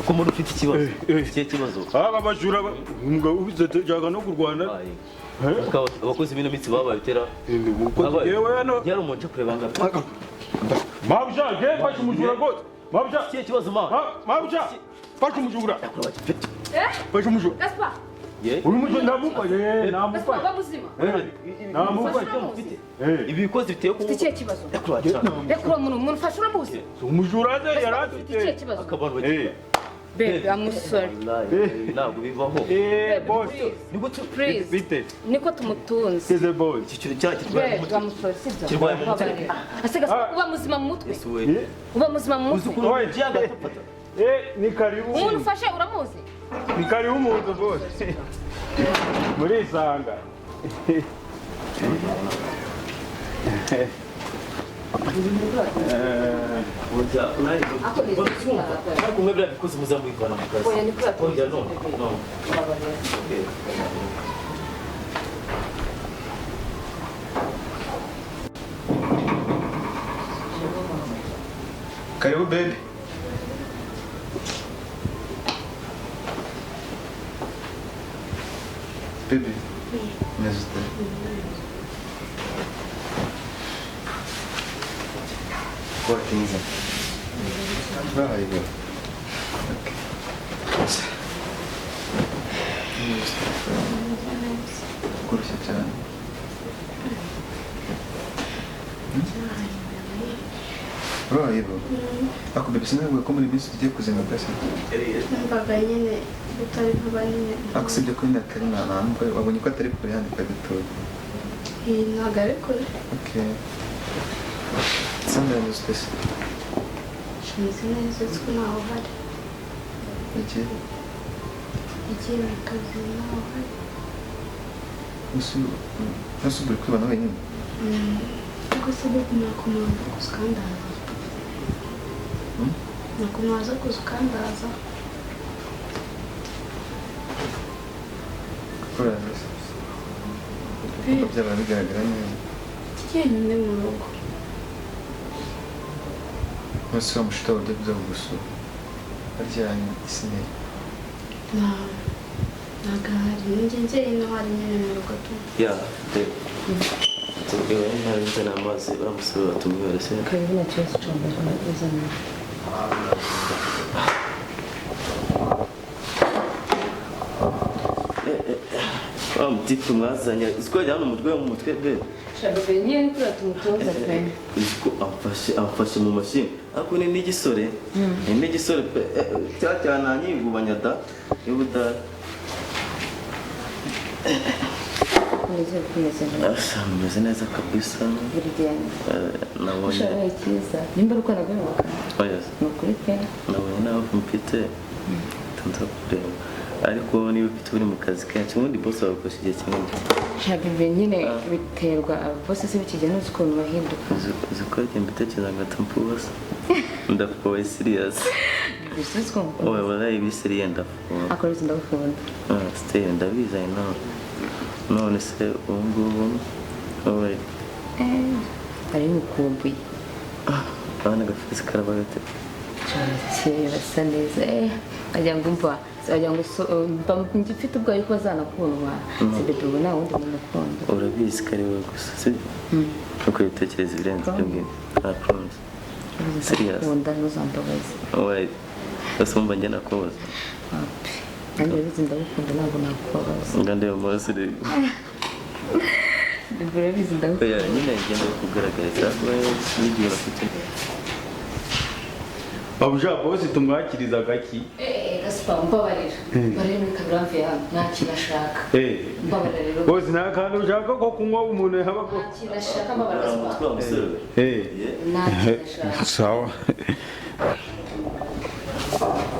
ko muri ufite ikibazo ikihe kibazo aba bajura umugabo ubizajyaga no kurwana abakozi b'ino mitsi babayitera yewe hano yari umuntu kureba ngapi mabja fashe umujura gose mabja ikihe kibazo mabja fashe umujura fashe umujura Gaspar uri mujura ndamupa namupa namupa ibi bikozi biteye ku ikihe kibazo rekura umuntu ufashe uramuzi umujura ze yaradufite ikihe kibazo akabantu baby I'm sorry ntabwo bibaho boss please bite niko tumutunze kize boss icyiciro cyakirwaye baby I'm sorry sibyo kirwaye mu mutwe asiga uba muzima mu mutwe uba muzima mu mutwe ni karibu umuntu ufashe uramuzi ni karibu umuntu boss muri isanga kumwe bya bikozi muzamwivana mu kazi oya niko oya no karibu baby baby meze ute watinze bahaye kurushya cyane bahaye bo ako baby sinabwo ko muri minsi tugiye kuzima gase numvaga nyine bitari vuba nyine ako sibyo ko nyine atari ntanambwe wabonye ko atari kure yandika gatoya ntabwo ari kure okay Sandra meze ute se nzi neza ko ntaho uhari iki igiye mu kazi ntaho uhari ntusubire kwibana wenyine ariko se bwo nakomeza kuza ukandaza nakomeza kuza ukandaza gukora neza kuko byaba bigaragara neza jyenyine mu rugo umunsi wa mushita uburyo bwo gusura aryamye isineri ntabwo ahari ninjye njyenyine uhari nyine mu rugo tu ya tubwiwe ntarinze n'amazi uramusaba batumwere se karibu na kibazo cy'umugabo uzana mutipe mwazanye iziko hano umutwe mu mutwe be shababe niyo niko tumutunze pe iziko amfashe mu mashini ariko ni n'igisore ni n'igisore pe cyane anyigubanya da yubuda meze neza kabisa nabonye cyiza nimba uko nagaruka ni ukuri pe nabonye nawe mfite tanza kureba ariko niba ufite uri mu kazi kenshi ubundi boss wakoresha igihe kinini shababe nyine biterwa boss se bikijya n'uzi ukuntu bahinduka zikora igihe mbitekereza ngatampa ubusa ndafuwe serious bisoze ko oya waraye biseriye ndafuwe akora ndagukunda stay ndabizaye none se ubu ngubu wowe ari mukumbuye abana gafise karabagate cyane basa neza ajya ngo mva ajya ngo ngifite ubwo yuko zanakundwa sibebe ubu nta wundi muntu ukunda urabizi kare wowe gusa si uko ibitekerezo birenze ibyo ngibyo nta promise serious nkunda ntuzambabaze oya basumva njye nakubaza nanjye urabizi ndagukunda ntabwo nakubabaza ngandeba amaso rero urabizi ndagukunda oya nyine ngenda kugaragariza n'igihe bafite babuja boss tumwakiriza gaki Gaspar mbabarira barebe kaburamve yawe ntakirashaka mbabarira rero boss nta kantu ushaka ko kunywa umuntu yaba ko ntakirashaka mbabarira ntakirashaka sawa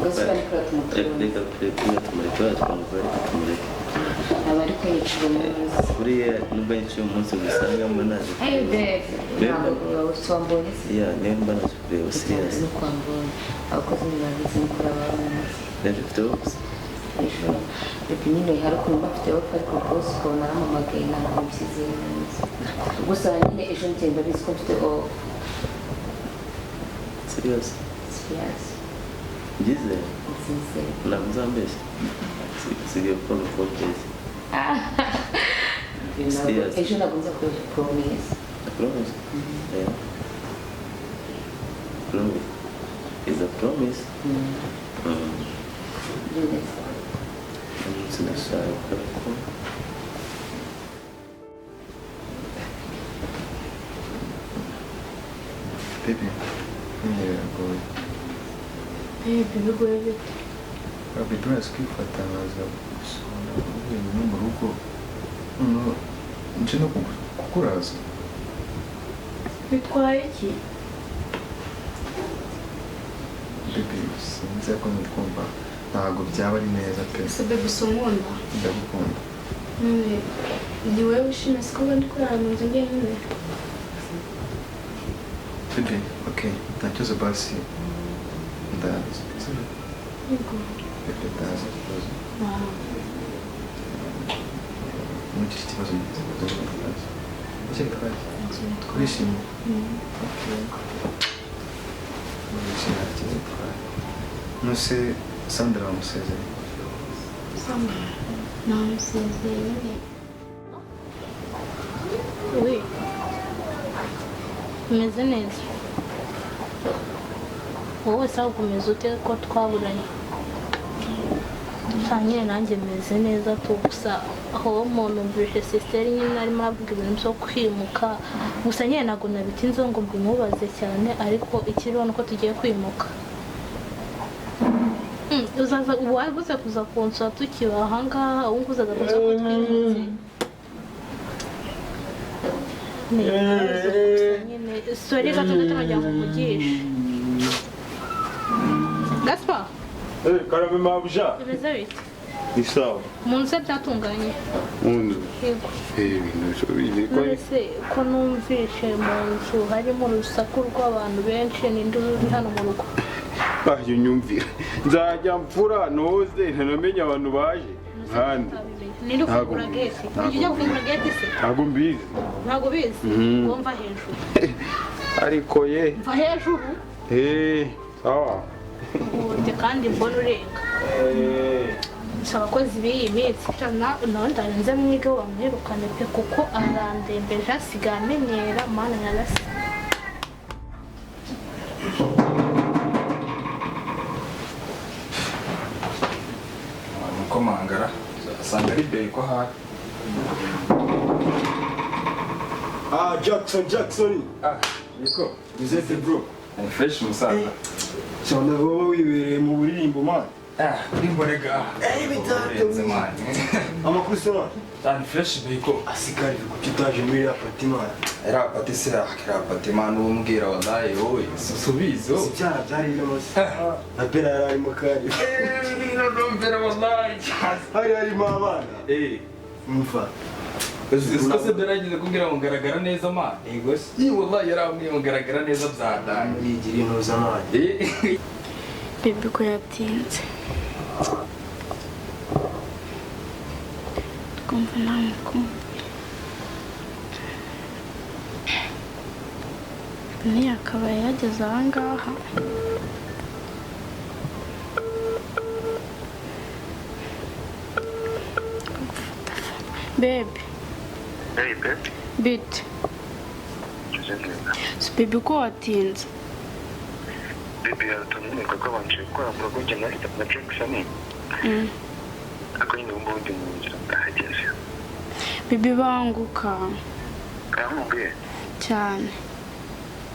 Gaspar reka tumutumure abari kwiyicira umuzi buriya nubwo yiciye umunsi gusanga mbanaje ntabwo wambonye se ya nimba naje kureba serious no kwambonye abakozi ntibabizi no kuraba bamaze rero ufite gusa ejo reka nyine hari ukuntu bafite bapfa ariko rwose ukabona aramamagaye ntabwo bishyize neza gusa nyine ejo ngenda bizi ko mfite serious serious Ngize nzize ntabwo uzambeshya usigaye gukora ukontezi ejo ntabwo nza kuza promise promise yeah promise is a promise yes sinashaka ko baby biragoye bigoye bite baby urazi kwifata nkaza gusohora uvuye no mu rugo noneho nje no kukuraza bitwaye iki baby sinzi ko ndikumva ntabwo byaba ari neza pe ese bebe usonkunda ndagukunda none ni wowe wishimye siko ndi kurara mu nzu njyenyine baby okay nta kibazo basi ndazi yego baby ndazi ikibazo ntugire ikibazo wishimye nuse Sandra wamusezeye namusezeye we umeze neza wowe sawa ukomeza ute ko twaburanye nyine nanjye meze neza tu gusa aho umuntu mbishe sisiteri nyine arimo avuga ibintu byo kwimuka gusa nyine ntabwo nabitinze ngo mbimubaze cyane ariko ikiriho ni uko tugiye kwimuka uzaza wabuze kuza kunsura tukiba ahangaha ubu nguzaga kuza ko twimutse nyine sori gato nagira ngo mvugishe Gaspar karame mabuja bimeze bite ni sawa umuntu se byatunganye umuntu yego ibintu biri ese ko numvishe mu nzu harimo urusaku rw'abantu benshi n'indi uri hano mu rugo ayo nyumvira nzajya mfura noze ntanamenye abantu baje kandi niri kugura gate ujya kugura gate se ntabwo mbizi ntabwo bizi wumva hejuru ariko ye mva hejuru sawa ubundi kandi mbona urenga abakozi b'iyi minsi nawe ndarenze mwige wamwirukane pe kuko arandembeje asigaye amenyera mana nyagasi nuko mangara asanga ari beye ko hafi Jackson niko Bizete bro ni fresh musaza cyane wowe wibereye mu buririmbo man nimborega bitatse man amakuru se man ni fresh beye ko asikari kutaje muri la patima era patisi akira patima n'umbwira wallahi wowe subizo sibyara byari birose na pera yari mu kari ndombera wallahi hari abana mfa Ese se beragize kugira ngo ngaragara neza man yego se ni wallahi yaramwe ngaragara neza byadanye yigira intuza man bebe ko yatinze twumva nawe ni akaba yageze ahangaha bebe Hey baby, bite baby ko watinze yaratumye ko banje gukora mu rugo njye nari na Jackson. Ako nyine ubu ndi mu nzira ndahageze. bebe banguka Karamubwiye cyane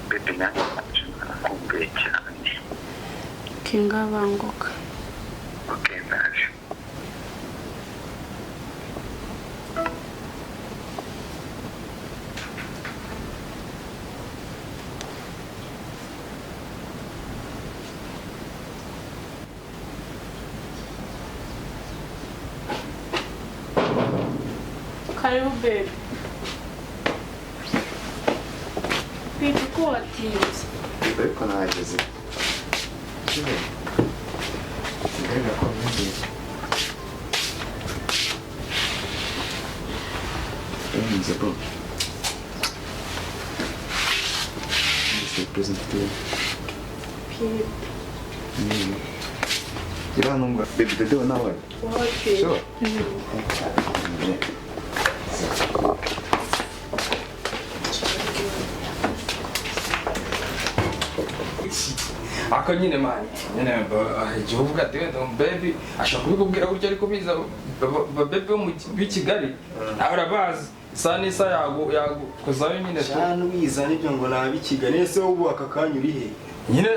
baby nanjye nakumbuye cyane. kinga banguka Okay, naje. karibu bebe bebe ko watinze ariko nahageze Sigaga ko ngiye nze bro Mr. President bebe gira hano ngo baby dede nawe sure ako nyine mani nyine igihe uvuga ati wenda baby ashobora kubikubwira gutya ariko biza baby bo mu Kigali nawe urabazi isa n'isa yagukozayo nyine cyane wiza nibyo ngo nabi Kigali ese wowe aka kanya uri he nyine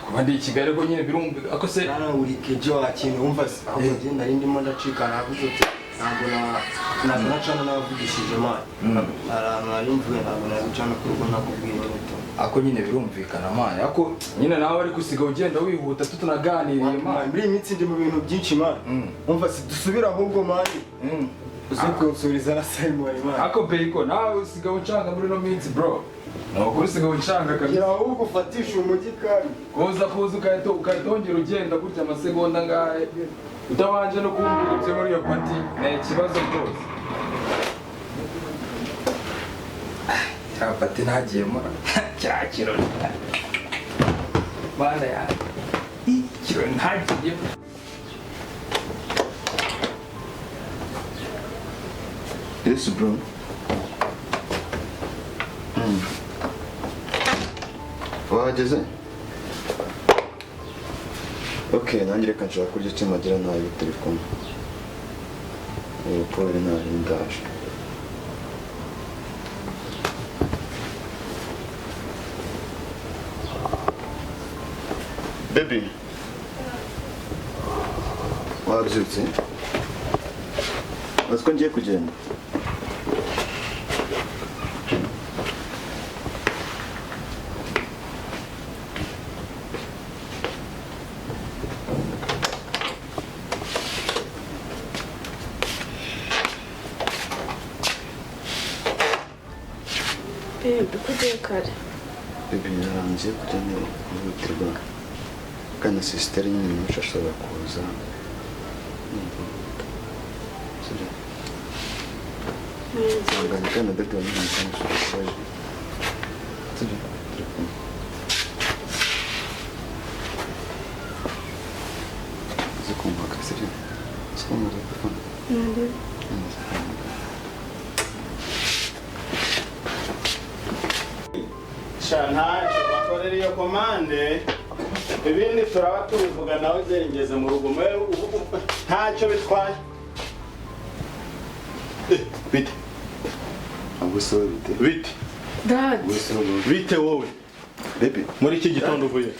kuba ndi i Kigali ko nyine birumvika ako se nana uri kejo wakintu wumva se aho ngenda ndimo ndacika navuze uti ntabwo nacana n'abavugishije mani ahantu nari mvuye ntabwo nabicana ku rugo nakubwira inyito ako nyine birumvikana mani ako nyine nawe ari gusiga ugenda wihuta tutunaganiriye mani muri iyi minsi ndi mu bintu byinshi mani wumva se dusubira ahubwo mani uzi kunsuriza na Simon mani ako beko nawe usiga ucanga muri no minsi bro no kusiga ucanga kabisa gira ahubwo ufatisha umujyi kandi kuza ukahitongera ugenda gutya amasegonda ngahe utabanje no kumbwira ibyo muri iyo pati ni ikibazo rwose ya pati ntagiyemo cya kirori bana ya ikirori ntagiyemo yes bro wahageze okay nanjye reka nshaka kurya icyo magira nabi turi kumwe pole nari ndaje baby wabyutse uzi ko ngiye kugenda Kujya kare baby narangiye kujya nihutirwa kandi sisiteri nyine muco ashobora kuza nsanganya kandi na dede wanyine nsanzwe turi kumwe uzi kumpaka sibyo uzi kumpaka telefone ntacyo bakorera iyo komande ibindi turaba tubivuga nawe zengeze mu rugo ntacyo bitwaye bite gusa bite bite dad bite wowe baby muri iki gitondo uvuye